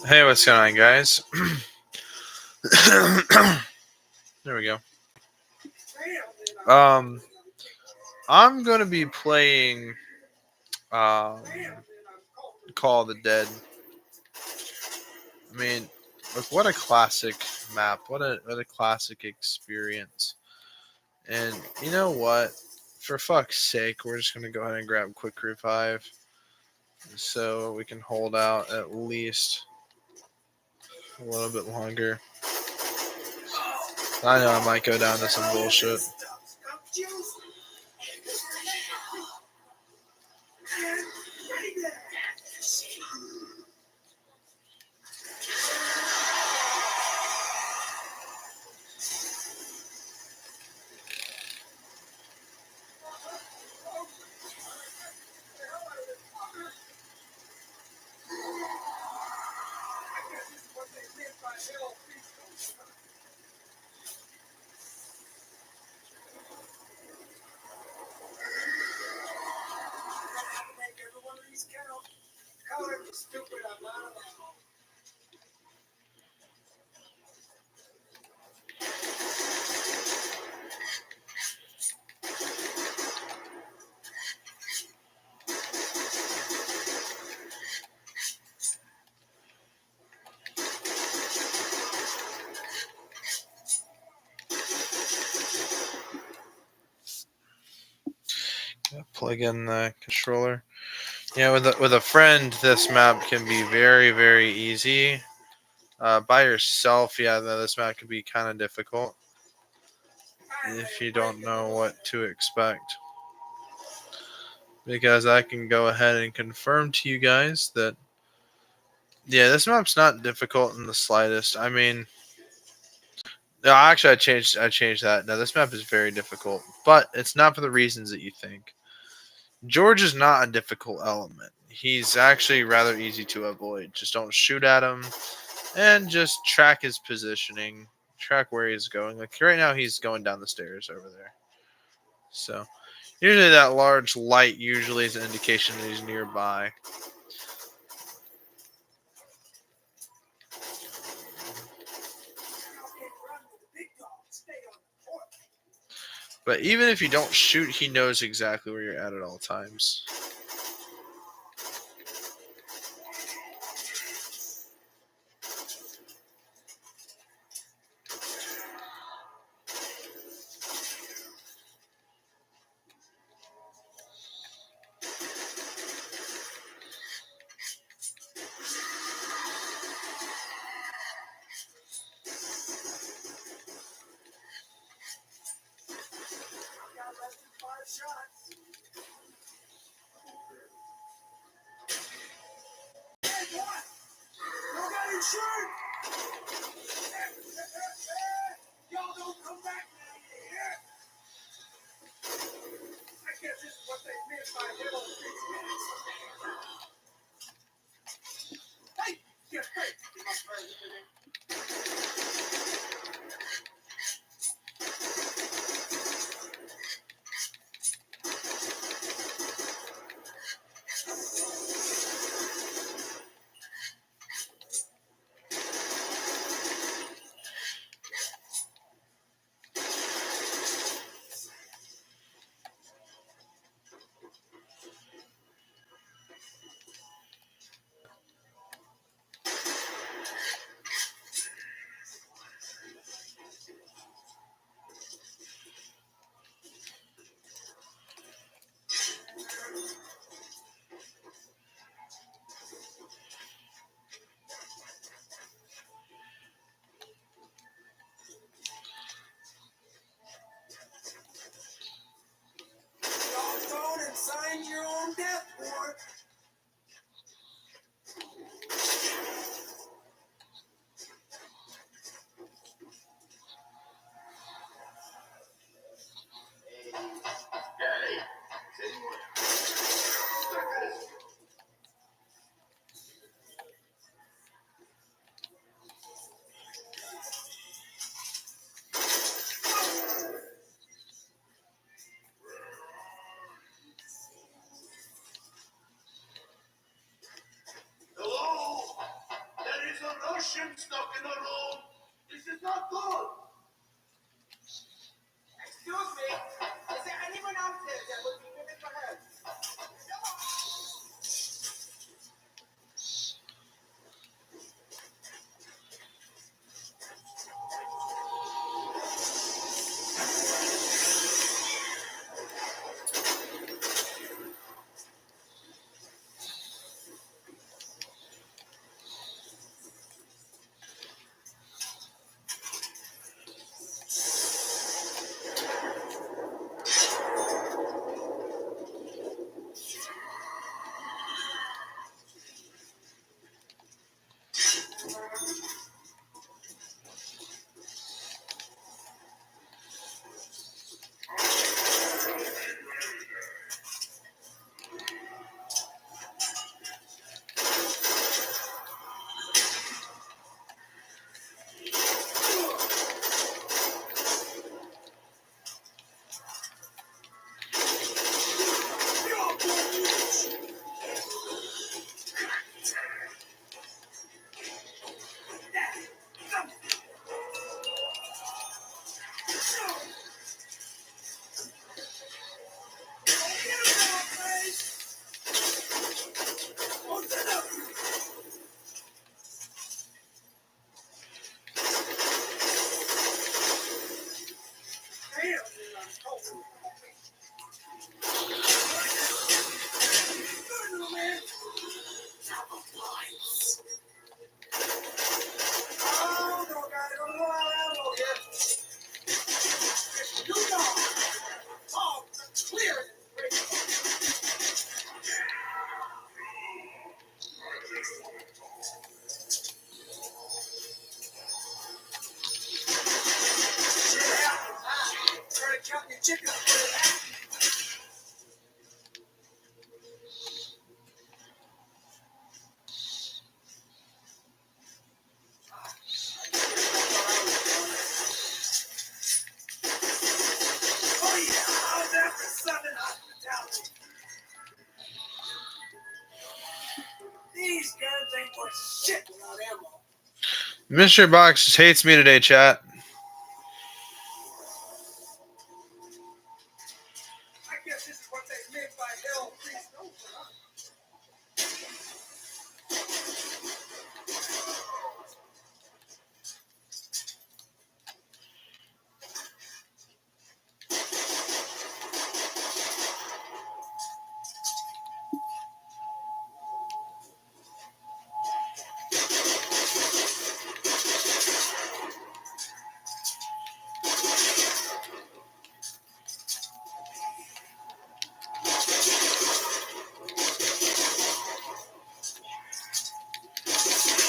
Hey, what's going on, guys? There we go. I'm gonna be playing Call of the Dead. I mean, look, what a classic map! What a classic experience! And you know what? For fuck's sake, we're just gonna go ahead and grab quick revive, so we can hold out at least a little bit longer. I know I might go down to some bullshit. Plug in the controller. Yeah, with a friend, this map can be very, very easy. By yourself, yeah, this map can be kind of difficult if you don't know what to expect. Because I can go ahead and confirm to you guys that, yeah, this map's not difficult in the slightest. I mean, no, actually, I changed that. No, this map is very difficult, but it's not for the reasons that you think. George is not a difficult element. He's actually rather easy to avoid. Just don't shoot at him, and just track his positioning, track where he's going. Like right now, he's going down the stairs over there. So usually that large light usually is an indication that he's nearby. But even if you don't shoot, he knows exactly where you're at all times. These guns ain't worth shit without ammo. Mystery Box just hates me today, chat. I guess this is what they meant by hell freeze over, huh?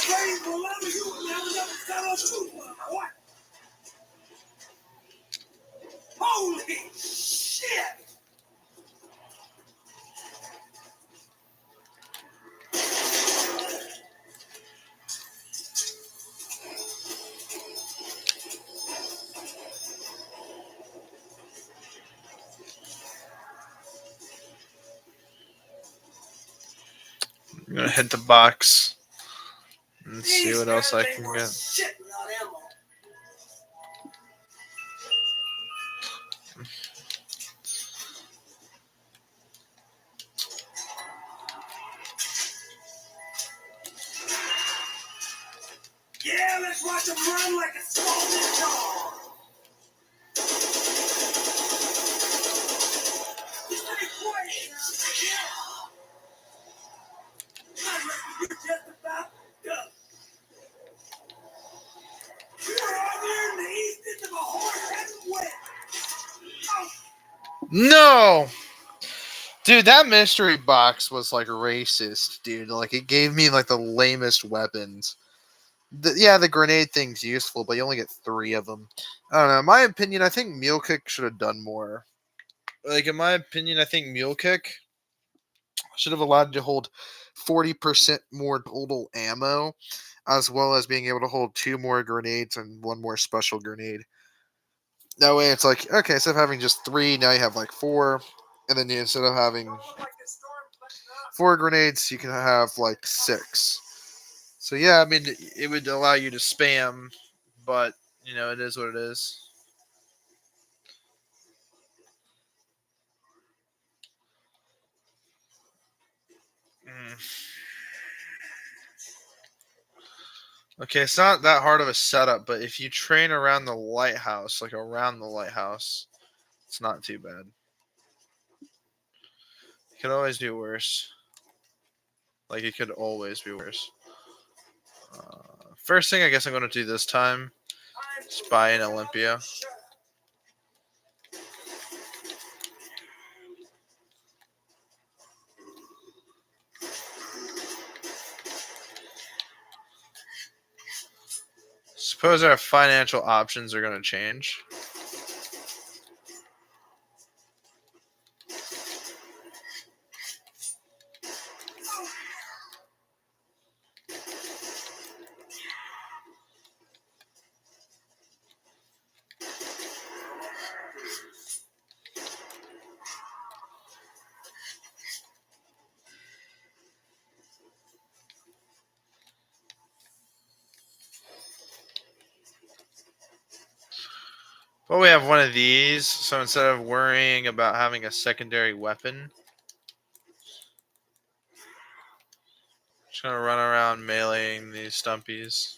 Praise the Lord, you will never know the son of Tupac. What? Holy shit! I'm gonna hit the box and see These what else guns I ain't can worth get. shit without ammo. Yeah, let's watch them run like a scalded dog. Stay quiet now, yeah. I reckon you're just about done. You're over there in the east end of a horse heading west. Oh, No! Dude, that mystery box was like racist, dude. Like, it gave me like the lamest weapons. Yeah, the grenade thing's useful, but you only get 3 of them. I don't know. In my opinion, I think Mule Kick should have done more. Like, in my opinion, I think Mule Kick should have allowed you to hold 40% more total ammo, as well as being able to hold 2 more grenades and 1 more special grenade. That way, it's like, okay, instead of having just 3, now you have like 4. And then instead of having like the storm putting up. 4 grenades, you can have like 6. So yeah, I mean, it would allow you to spam, but you know, it is what it is. Okay, it's not that hard of a setup, but if you train around the lighthouse, like around the lighthouse, it's not too bad. It could always be worse. Like, it could always be worse. First thing I guess I'm going to do this time is buy an Olympia. Suppose our financial options are going to change. But we have one of these, so instead of worrying about having a secondary weapon, just gonna run around meleeing these stumpies.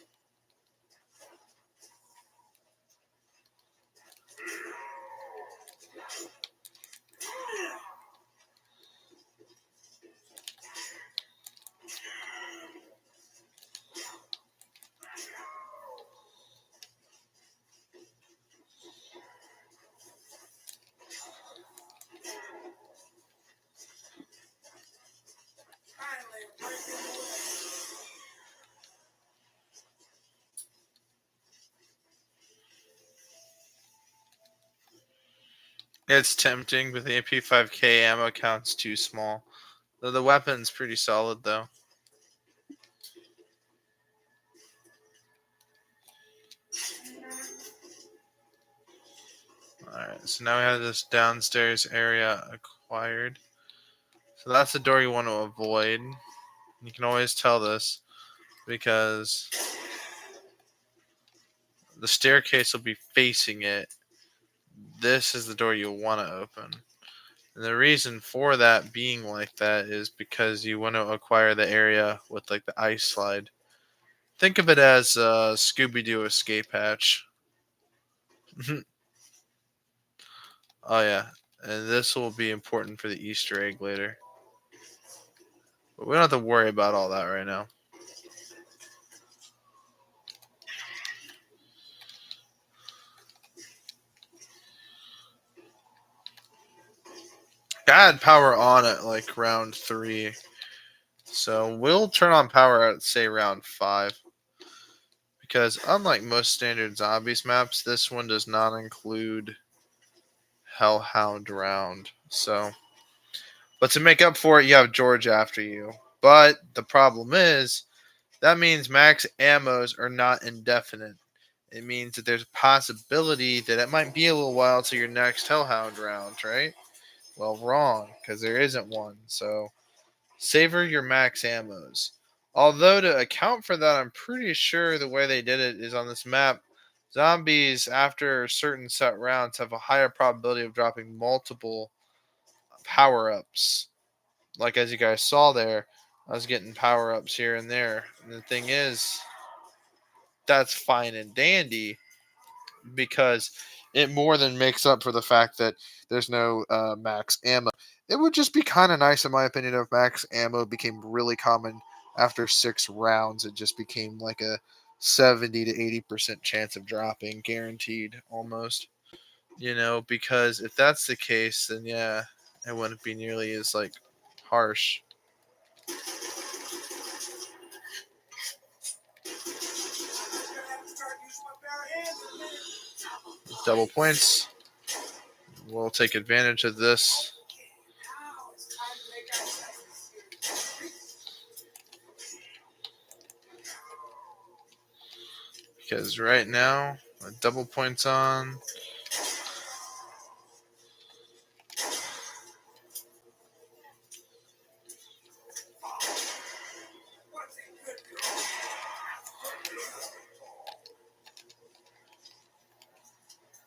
It's tempting, but the MP5K ammo count's too small. Though the weapon's pretty solid, though. Alright, so now we have this downstairs area acquired. So that's the door you want to avoid. You can always tell this because the staircase will be facing it. This is the door you'll want to open. And the reason for that being like that is because you want to acquire the area with like the ice slide. Think of it as a Scooby-Doo escape hatch. Oh yeah, and this will be important for the Easter egg later. But we don't have to worry about all that right now. I had power on at like round 3. So we'll turn on power at say round 5. Because unlike most standard zombies maps, this one does not include Hellhound round. So but to make up for it, you have George after you. But the problem is that means max ammos are not indefinite. It means that there's a possibility that it might be a little while to your next Hellhound round, right? Well, wrong, because there isn't one. So savor your max ammos. Although to account for that, I'm pretty sure the way they did it is on this map, zombies after certain set rounds have a higher probability of dropping multiple power ups. Like as you guys saw there, I was getting power ups here and there. And the thing is, that's fine and dandy because it more than makes up for the fact that there's no max ammo. It would just be kind of nice, in my opinion, if max ammo became really common after 6 rounds. It just became like a 70 to 80% chance of dropping, guaranteed almost. Because if that's the case, then yeah, it wouldn't be nearly as like harsh. Double points. We'll take advantage of this. Because right now, with double points on,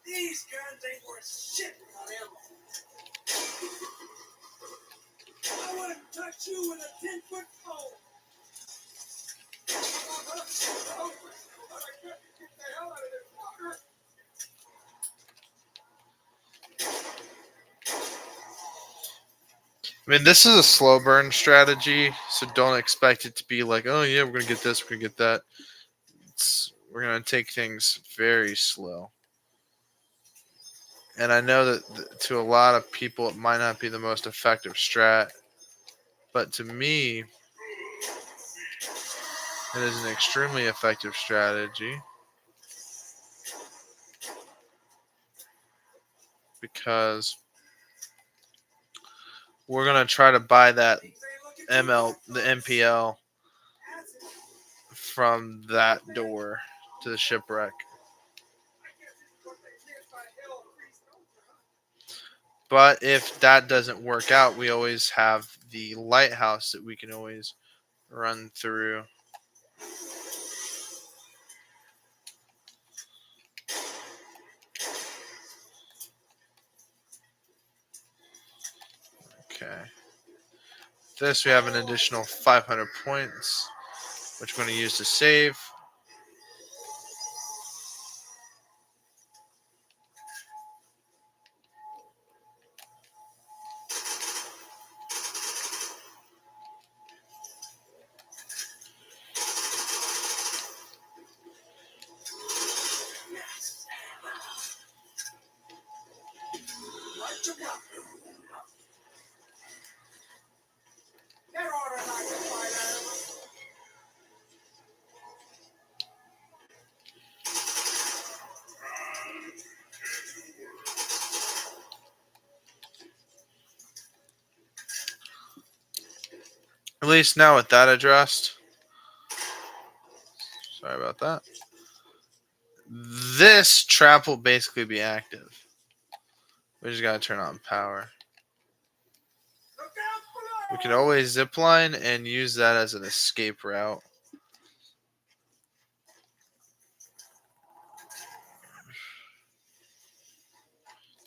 These guns ain't worth shit without ammo. I wouldn't touch you with a 10-foot pole. I mean, this is a slow burn strategy, so don't expect it to be like, oh yeah, we're gonna get this, we're gonna get that. We're gonna take things very slow. And I know that to a lot of people, it might not be the most effective strat, but to me, it is an extremely effective strategy because we're gonna try to buy that the MPL from that door to the shipwreck. But if that doesn't work out, we always have the lighthouse that we can always run through. Okay. This we have an additional 500 points, which we're going to use to save. At least now with that addressed. Sorry about that. This trap will basically be active. We just gotta turn on power. We can always zipline and use that as an escape route.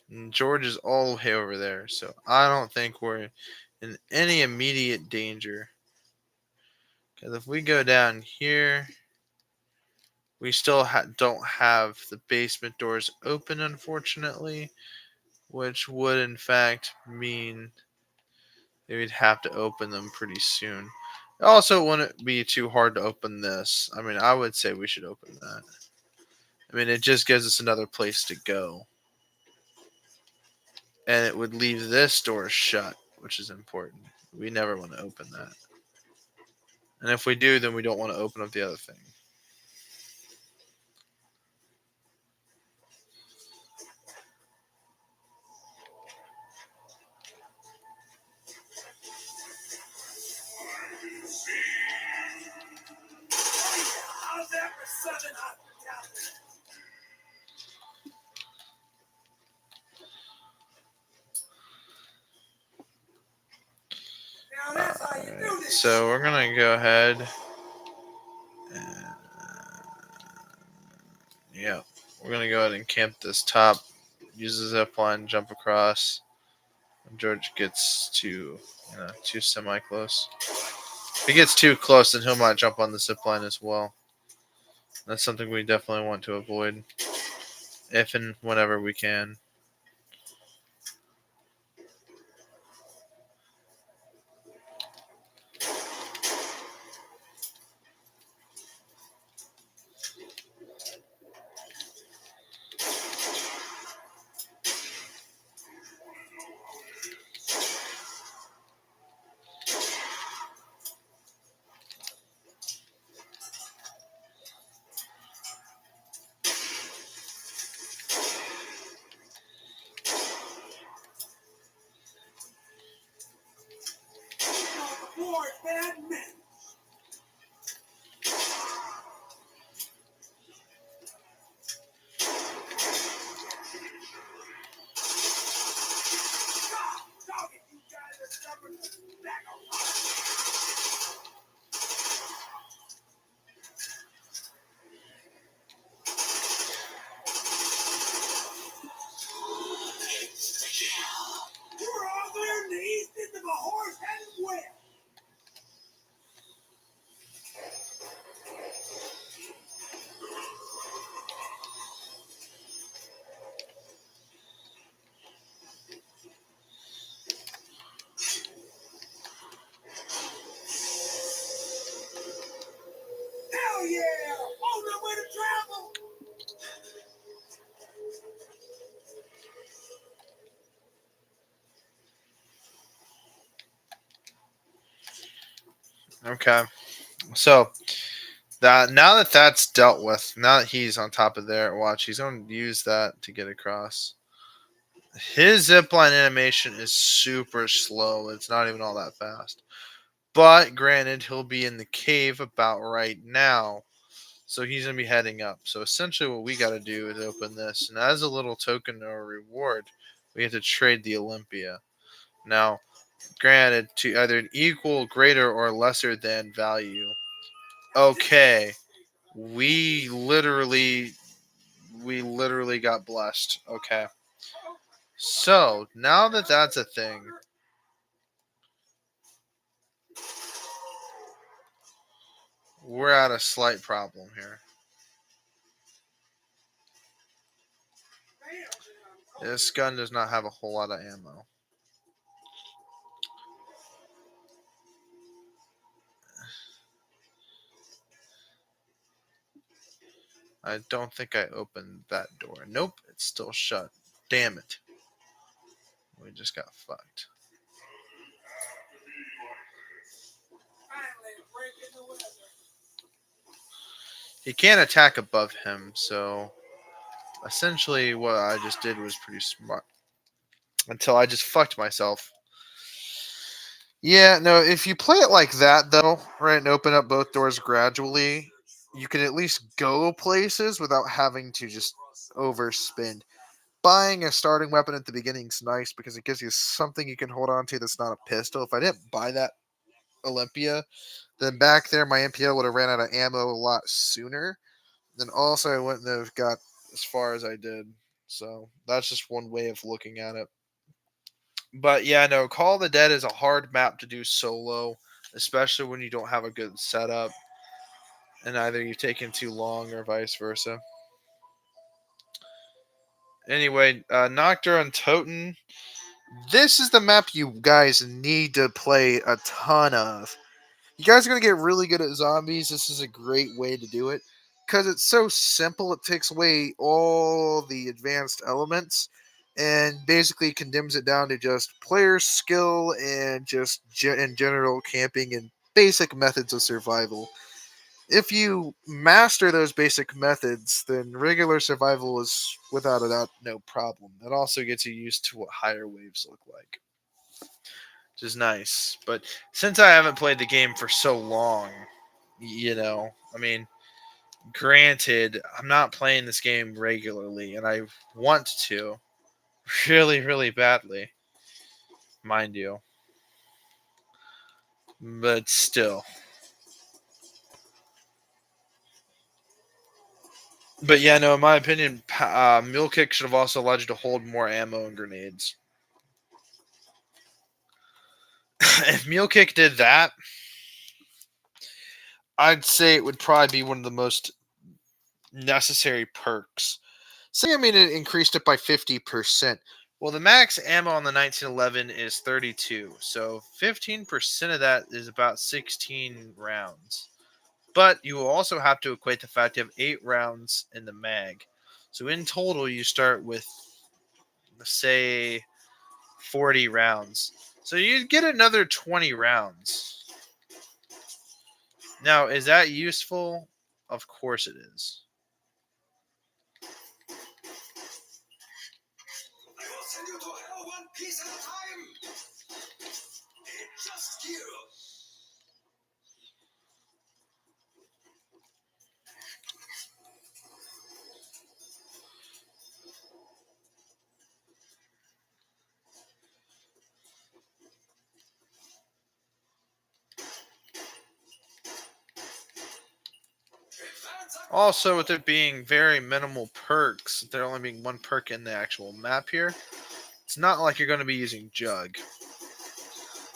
And George is all the way over there, so I don't think we're in any immediate danger. Because if we go down here, we still don't have the basement doors open, unfortunately, which would in fact mean they would have to open them pretty soon. Also, it wouldn't be too hard to open this. I mean, I would say we should open that. I mean, it just gives us another place to go. And it would leave this door shut, which is important. We never want to open that. And if we do, then we don't want to open up the other thing. How's that for Southern hospitality? Now that's how you do this. So we're going to go ahead and yeah, we're going to go ahead and camp this top. Use the zip line, jump across. And George gets too semi-close. If he gets too close, then he might jump on the zip line as well. That's something we definitely want to avoid. If and whenever we can. Boy, bad men. Dog it, you guys are stubborn. Back off. We're all there in the east end of a horse headed west. Hell yeah! On the way to travel. Okay. So that now that that's dealt with, now that he's on top of there, watch, he's going to use that to get across. His zipline animation is super slow. It's not even all that fast. But granted, he'll be in the cave about right now. So he's going to be heading up. So essentially what we got to do is open this. And as a little token or reward, we have to trade the Olympia. Now, granted, to either an equal, greater, or lesser than value. Okay. We literally got blessed. Okay. So, now that that's a thing, we're at a slight problem here. This gun does not have a whole lot of ammo. I don't think I opened that door. Nope, it's still shut. Damn it. We just got fucked. Finally, breaking the weather. He can't attack above him, so essentially what I just did was pretty smart. Until I just fucked myself. Yeah, no, if you play it like that though, right, and open up both doors gradually, you can at least go places without having to just overspend. Buying a starting weapon at the beginning is nice because it gives you something you can hold on to that's not a pistol. If I didn't buy that Olympia, then back there my MPO would have ran out of ammo a lot sooner. Then also I wouldn't have got as far as I did. So that's just one way of looking at it. But yeah, no, Call of the Dead is a hard map to do solo, especially when you don't have a good setup and either you've taken too long or vice versa. Anyway, Nocturne and Toten. This is the map you guys need to play a ton of. You guys are going to get really good at zombies. This is a great way to do it because it's so simple. It takes away all the advanced elements and basically condemns it down to just player skill and just in general camping and basic methods of survival. If you master those basic methods, then regular survival is without a doubt no problem. It also gets you used to what higher waves look like, which is nice. But since I haven't played the game for so long, I mean, granted, I'm not playing this game regularly, and I want to really, really badly, mind you. But still. But yeah, no, in my opinion, Mule Kick should have also allowed you to hold more ammo and grenades. If Mule Kick did that, I'd say it would probably be one of the most necessary perks. Say, I mean, it increased it by 50%. Well, the max ammo on the 1911 is 32, so 15% of that is about 16 rounds. But you will also have to equate the fact you have 8 rounds in the mag. So in total, you start with, say, 40 rounds. So you'd get another 20 rounds. Now, is that useful? Of course it is. I will send you to hell one piece at a time. It's just you. Also, with it being very minimal perks, there only being one perk in the actual map here, it's not like you're going to be using Jug.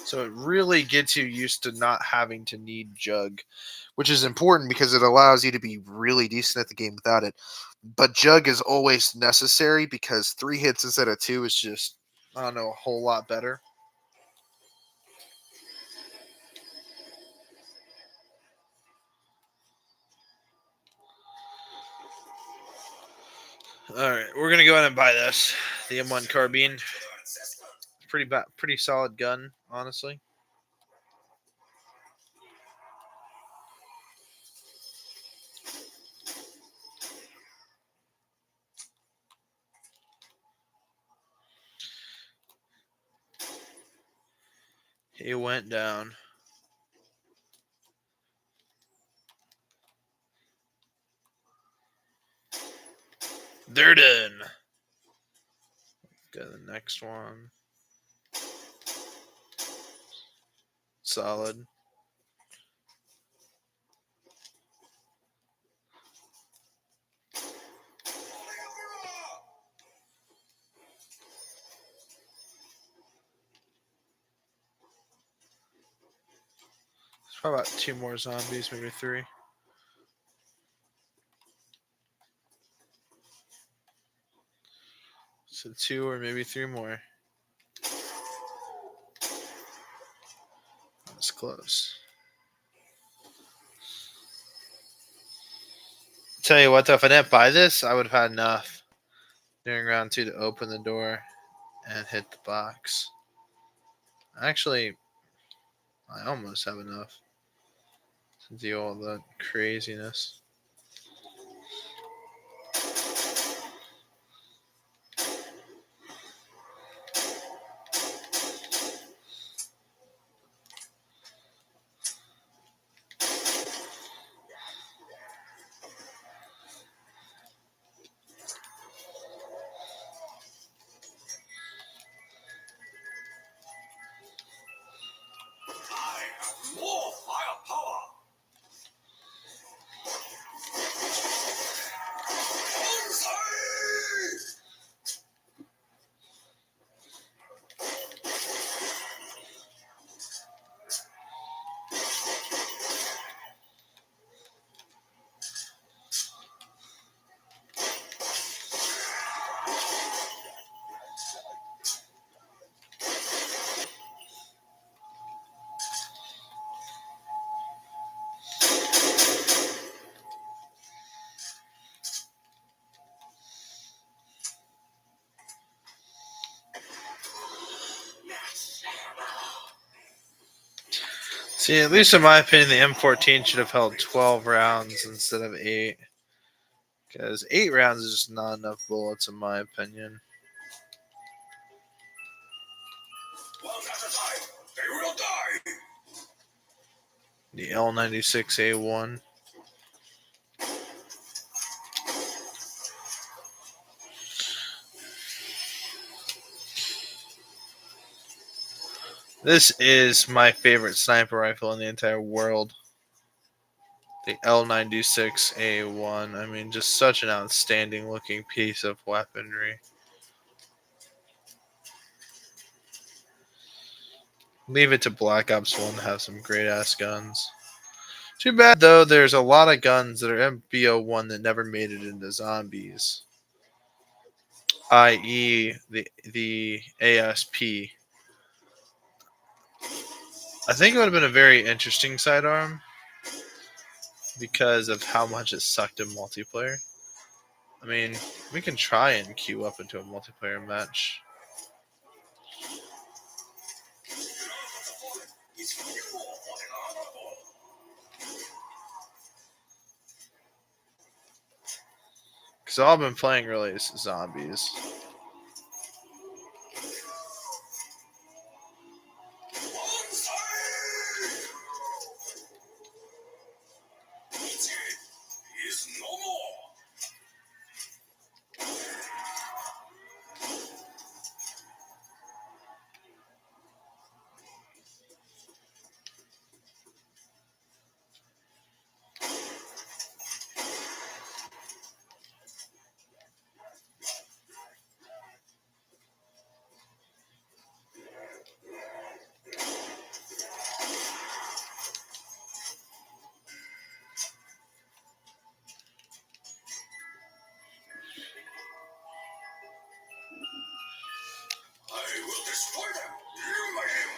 So it really gets you used to not having to need Jug, which is important because it allows you to be really decent at the game without it. But Jug is always necessary because 3 hits instead of 2 is just, I don't know, a whole lot better. All right, we're gonna go ahead and buy this, the M1 carbine. Pretty solid gun, honestly. He went down. They're done. Go to the next one. Solid. There's probably about 2 more zombies, maybe 3. So 2 or maybe 3 more. That's close. Tell you what, though, if I didn't buy this, I would have had enough during round 2 to open the door and hit the box. Actually, I almost have enough to do all that craziness. See, at least in my opinion, the M14 should have held 12 rounds instead of 8. Because 8 rounds is just not enough bullets, in my opinion. One at a time, they will die. The L96A1. This is my favorite sniper rifle in the entire world. The L96A1. I mean, just such an outstanding looking piece of weaponry. Leave it to Black Ops 1 to have some great ass guns. Too bad though, there's a lot of guns that are MBO1 that never made it into zombies. I.e. the ASP. I think it would have been a very interesting sidearm because of how much it sucked in multiplayer. I mean, we can try and queue up into a multiplayer match. Because all I've been playing really is zombies. Is no more. I will destroy them. You may him.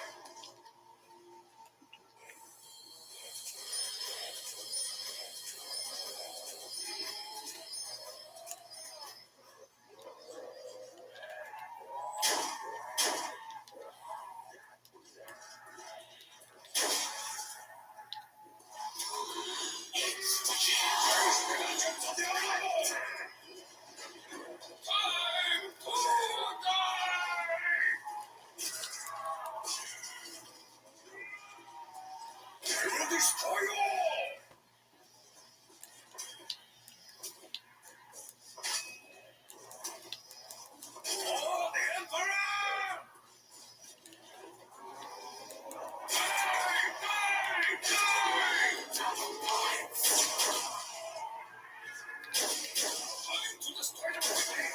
Time to die. I will destroy you all. For the Emperor. Die, die, die. Time to destroy them quickly.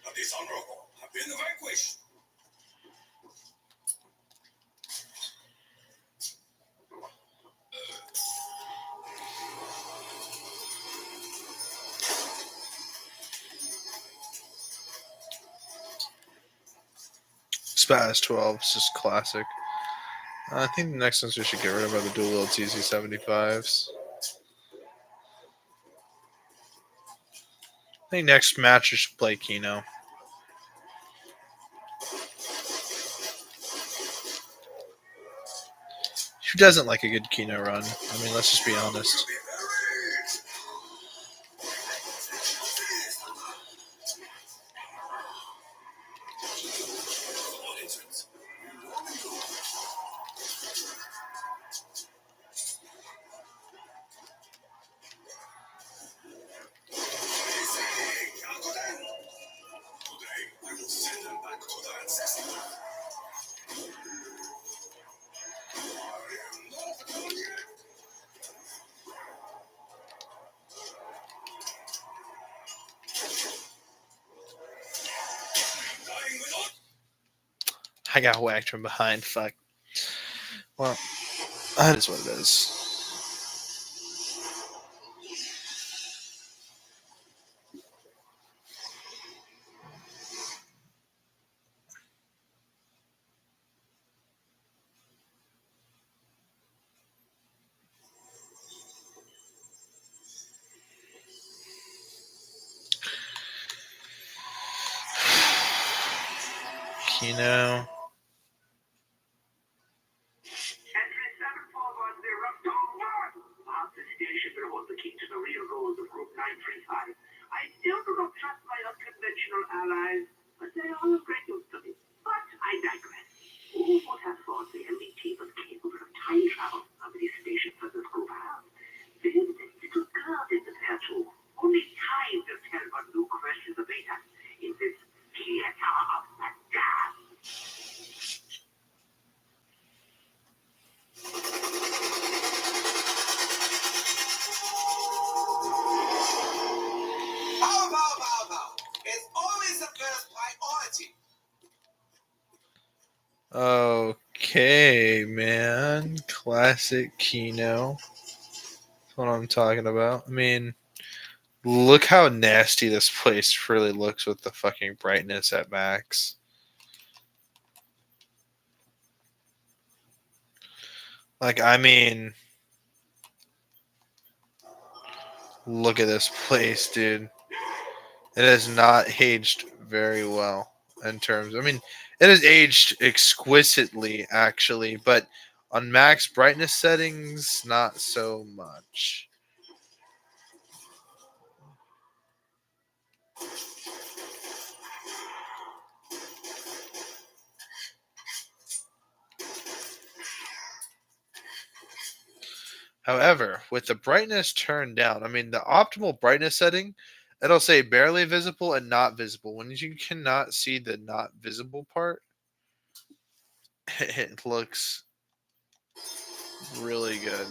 The dishonorable have been vanquished. Spaz 12 is just classic. I think the next ones we should get rid of are the dual wield TZ75s. I think next match we should play Kino. Who doesn't like a good Kino run? I mean, let's just be honest. I got whacked from behind. Fuck. Well, that is what it is. Kino. Entry 7410, Master Station will hold the key to the real goals of Group 935. I still do not trust my unconventional allies, but they are of great use to me. But I digress. Who would have thought the elite team was capable of time travel? How many stations does this group have? Then this little girl is there too. Only time will tell what new questions await us in this theater of the damned. How. It's always the first priority. Okay, man. Classic Kino. That's what I'm talking about. I mean, look how nasty this place really looks with the fucking brightness at max. Like, I mean, look at this place, dude. It has not aged very well in terms. I mean, it has aged exquisitely, actually, but on max brightness settings, not so much. However, with the brightness turned down, I mean, the optimal brightness setting, it'll say barely visible and not visible. When you cannot see the not visible part, it looks really good.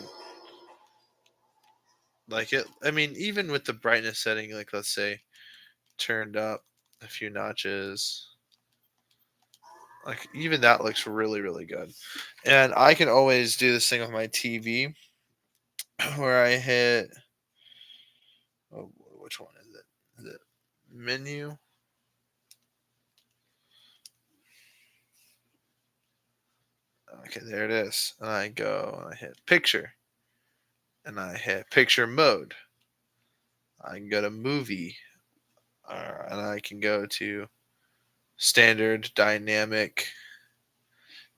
Like it, I mean, even with the brightness setting, like let's say turned up a few notches, like even that looks really, really good. And I can always do this thing with my TV where I hit, oh, which one is it? Is it menu? Okay, there it is. And I go and I hit picture and I hit picture mode. I can go to movie and I can go to standard dynamic.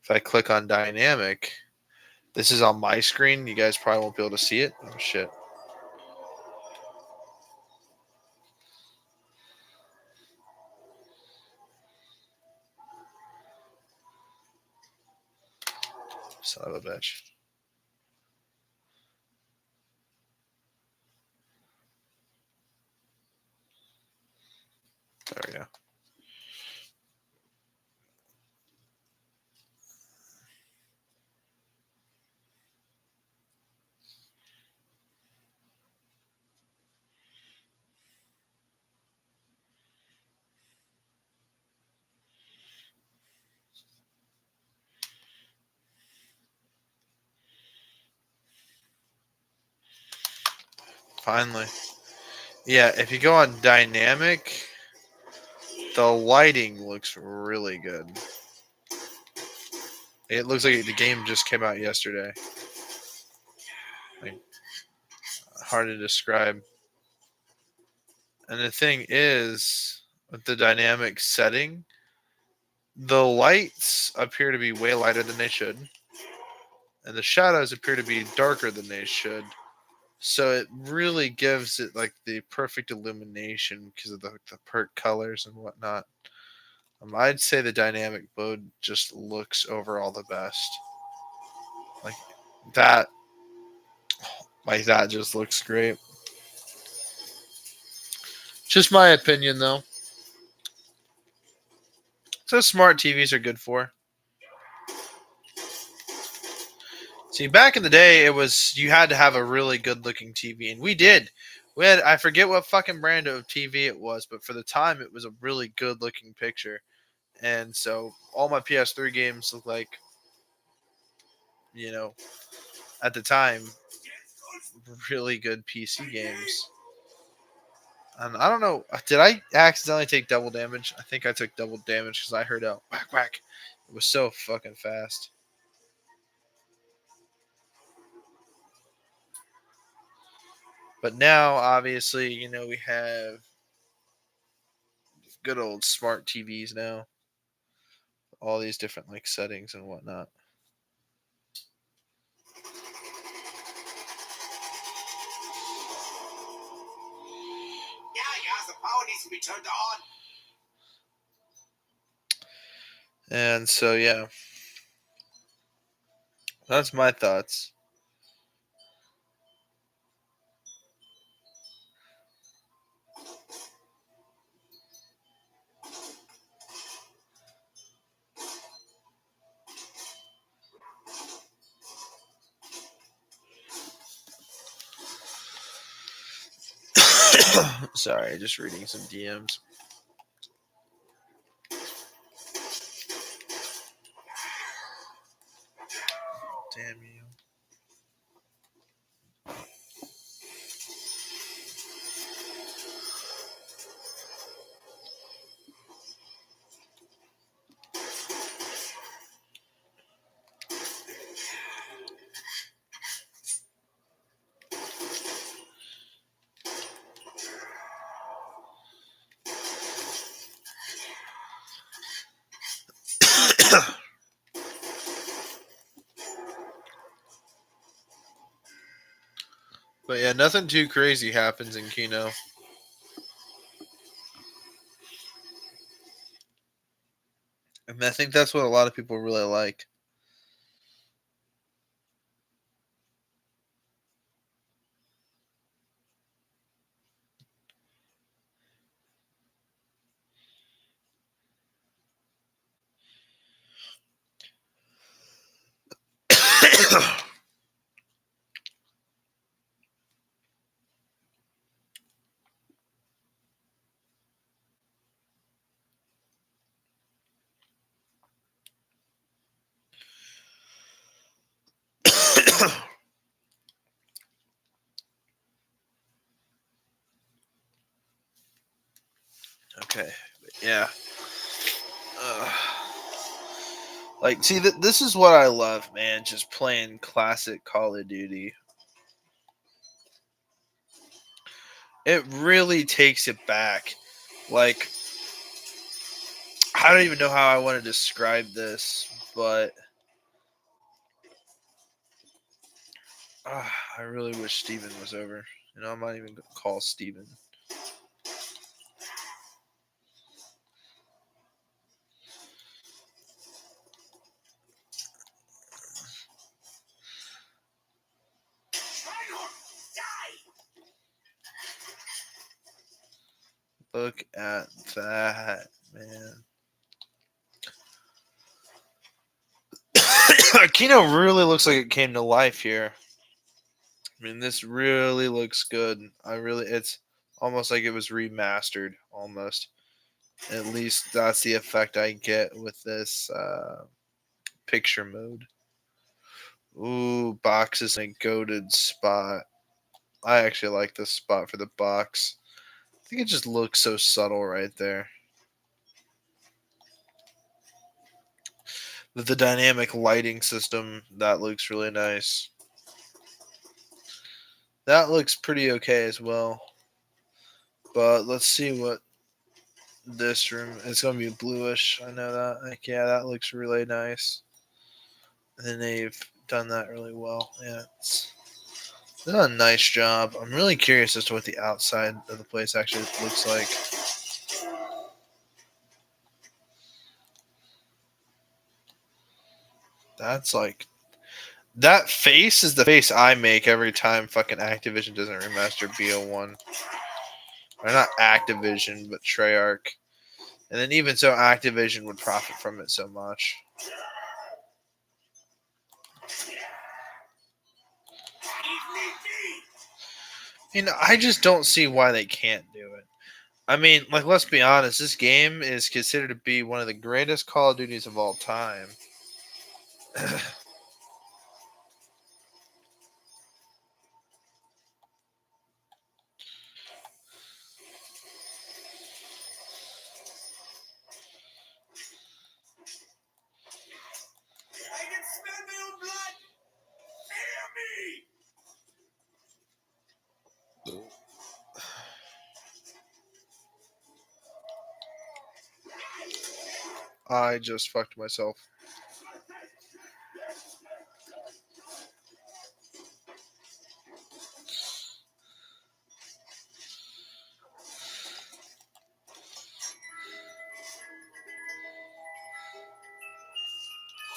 If I click on dynamic, this is on my screen. You guys probably won't be able to see it. Oh, shit. Son of a bitch. There we go. Finally. Yeah, if you go on dynamic, the lighting looks really good. It looks like the game just came out yesterday. Like, hard to describe. And the thing is, with the dynamic setting, the lights appear to be way lighter than they should, and the shadows appear to be darker than they should. So it really gives it like the perfect illumination because of the perk colors and whatnot. I'd say the dynamic mode just looks overall the best. Like that, like that just looks great. Just my opinion, though. So smart TVs are good for. See, back in the day, it was you had to have a really good looking TV, and we did. We had I forget what fucking brand of TV it was, but for the time, it was a really good looking picture, and so all my PS3 games look like, you know, at the time, really good PC games. And I don't know, did I accidentally take double damage? I think I took double damage because I heard a whack whack. It was so fucking fast. But now, obviously, we have good old smart TVs now. all these different like settings and whatnot. Yeah, the power needs to be turned on. And so yeah, that's my thoughts. Sorry, just reading some DMs. Damn you. But yeah, nothing too crazy happens in Kino. And I think that's what a lot of people really like. Okay, but yeah. Like, see, this is what I love, man. Just playing classic Call of Duty. It really takes it back. Like, I don't even know how I want to describe this, but I really wish Steven was over. You know, I'm not even going to call Steven. Look at that, man. Kino really looks like it came to life here. I mean, this really looks good. It's almost like it was remastered, almost. At least that's the effect I get with this picture mode. Ooh, box is a goated spot. I actually like this spot for the box. I think it just looks so subtle right there. The dynamic lighting system, that looks really nice. That looks pretty okay as well. But let's see what this room. It's gonna be bluish. I know that. Like, yeah, that looks really nice. And they've done that really well. Yeah, it's done a nice job. I'm really curious as to what the outside of the place actually looks like. That's like that face is the face I make every time fucking Activision doesn't remaster bo1. Or not Activision, but Treyarch. And then even so, Activision would profit from it so much. You know, I just don't see why they can't do it. I mean, like, let's be honest. This game is considered to be one of the greatest Call of Duties of all time. I just fucked myself.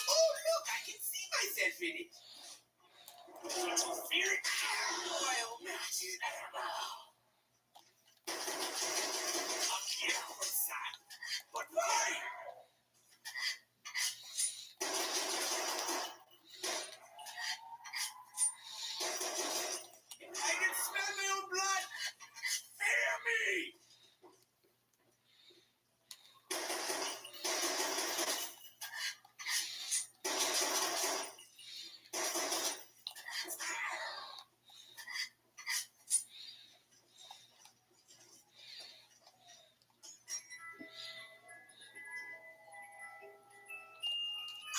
Oh, look, I can see myself in it. Don't you fear it? My old magic ammo. A careful son. But why? I can smell my own blood. Fear me.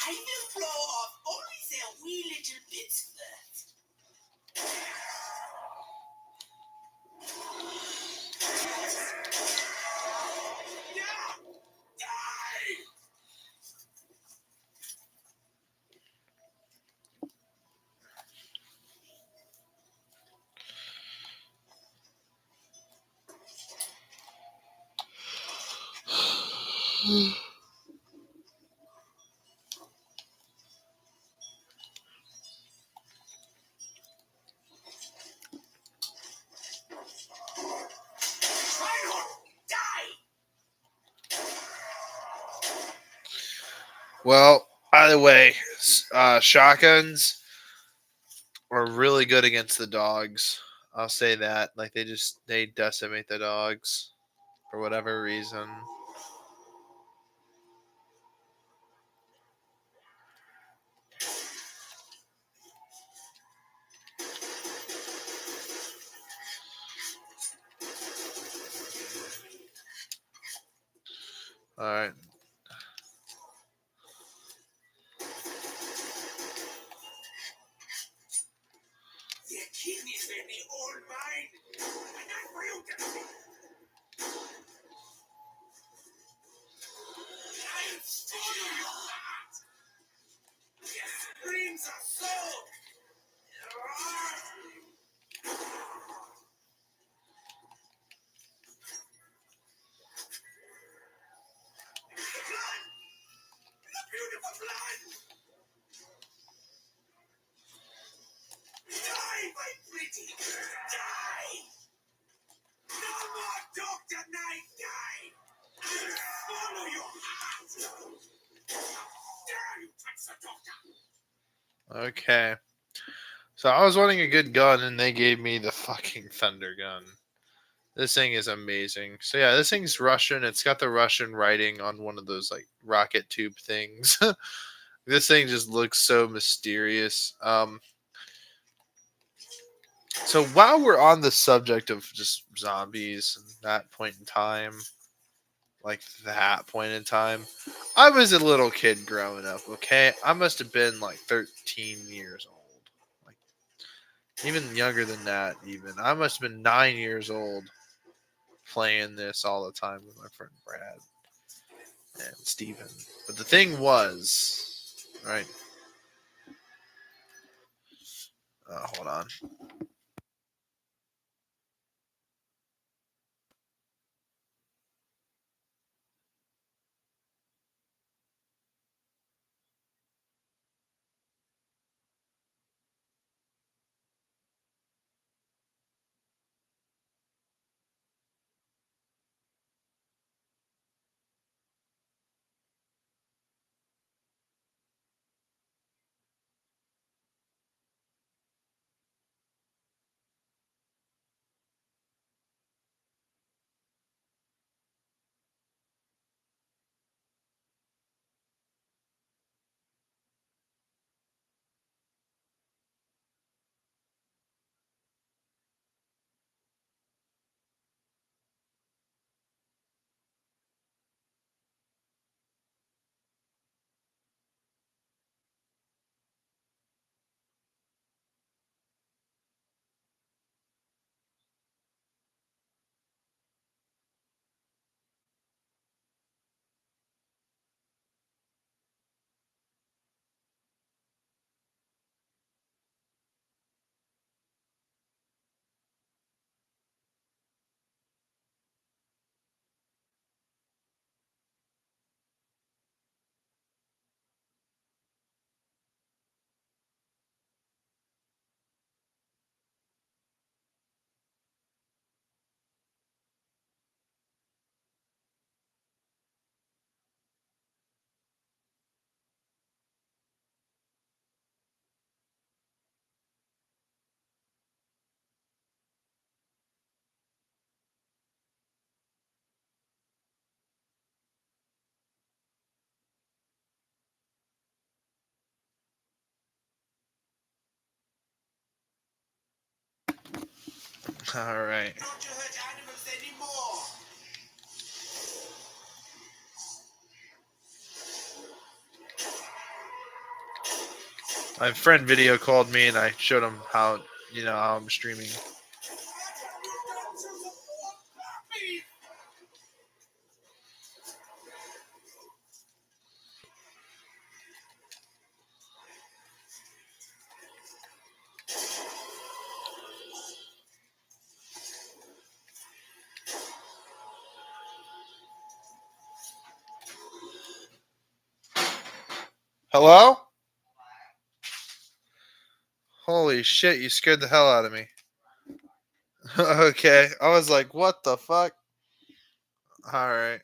I will blow off only their wee little bits first. Yeah! Die! Die! Well, either way, shotguns are really good against the dogs. I'll say that. Like they decimate the dogs for whatever reason. All right. Their kidneys may be all mine. And I will get them. I'll swallow your heart. Their screams are so. Blood! The beautiful blood! Die, my pretty! Die! No more Dr. Night Guy! I'll swallow your heart! Dare you touch the doctor! Okay. So I was wanting a good gun, and they gave me the fucking thunder gun. This thing is amazing. So yeah, this thing's Russian. It's got the Russian writing on one of those like rocket tube things. This thing just looks so mysterious. So while we're on the subject of just zombies and that point in time, like that point in time, I was a little kid growing up. Okay, I must have been like 13 years old, like even younger than that. Even I must have been 9 years old playing this all the time with my friend Brad and Steven. But the thing was, right? Hold on. All right. My friend video called me and I showed him how how I'm streaming. Hello? Holy shit, you scared the hell out of me. Okay. I was like, what the fuck? Alright.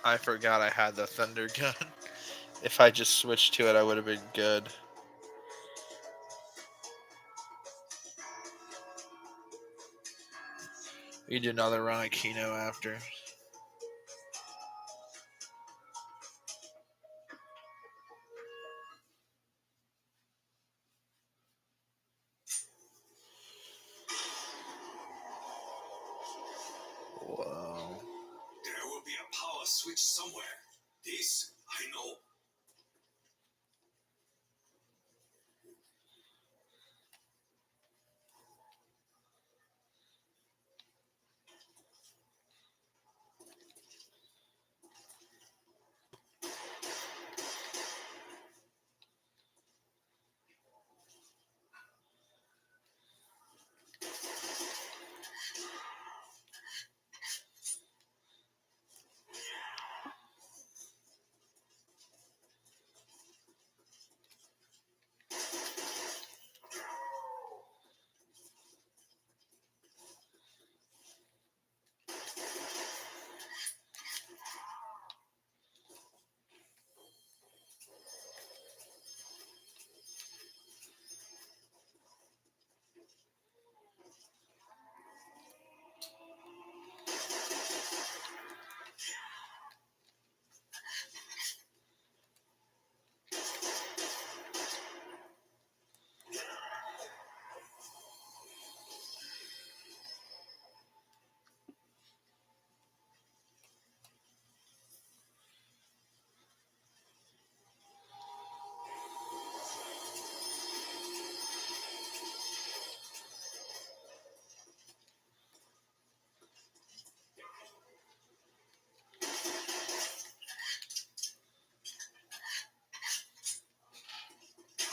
I forgot I had the thunder gun. If I just switched to it, I would have been good. We do another run at Kino after. Whoa. There will be a power switch somewhere. This I know.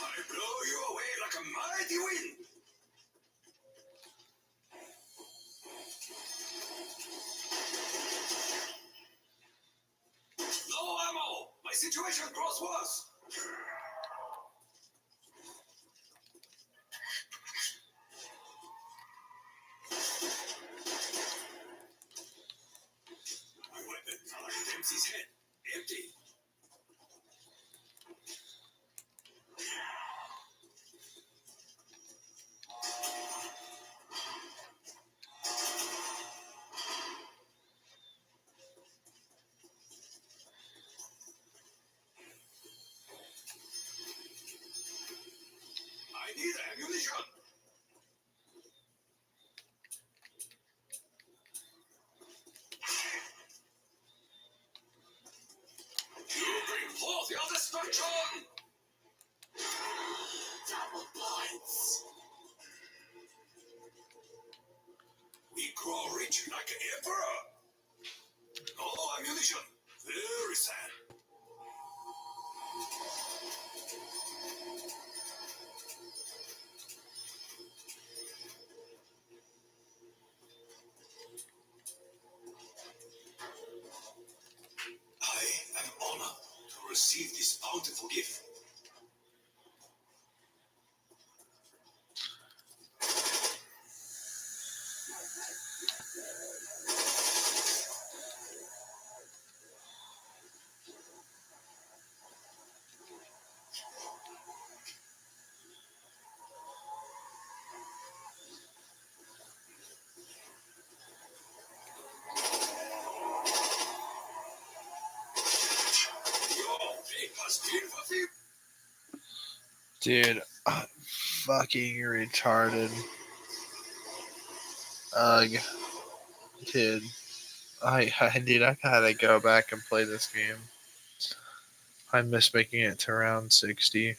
I blow you away like a mighty wind. No ammo. My situation grows worse. My weapon fell like Dempsey's head. Empty. I need ammunition. You bring forth your destruction. Double points. We grow rich like an emperor. No ammunition. Very sad. I am honored to receive this bountiful gift. Your fate must be fulfilled. Dude, fucking retarded. Ugh. Dude. Dude, I gotta go back and play this game. I miss making it to round 60.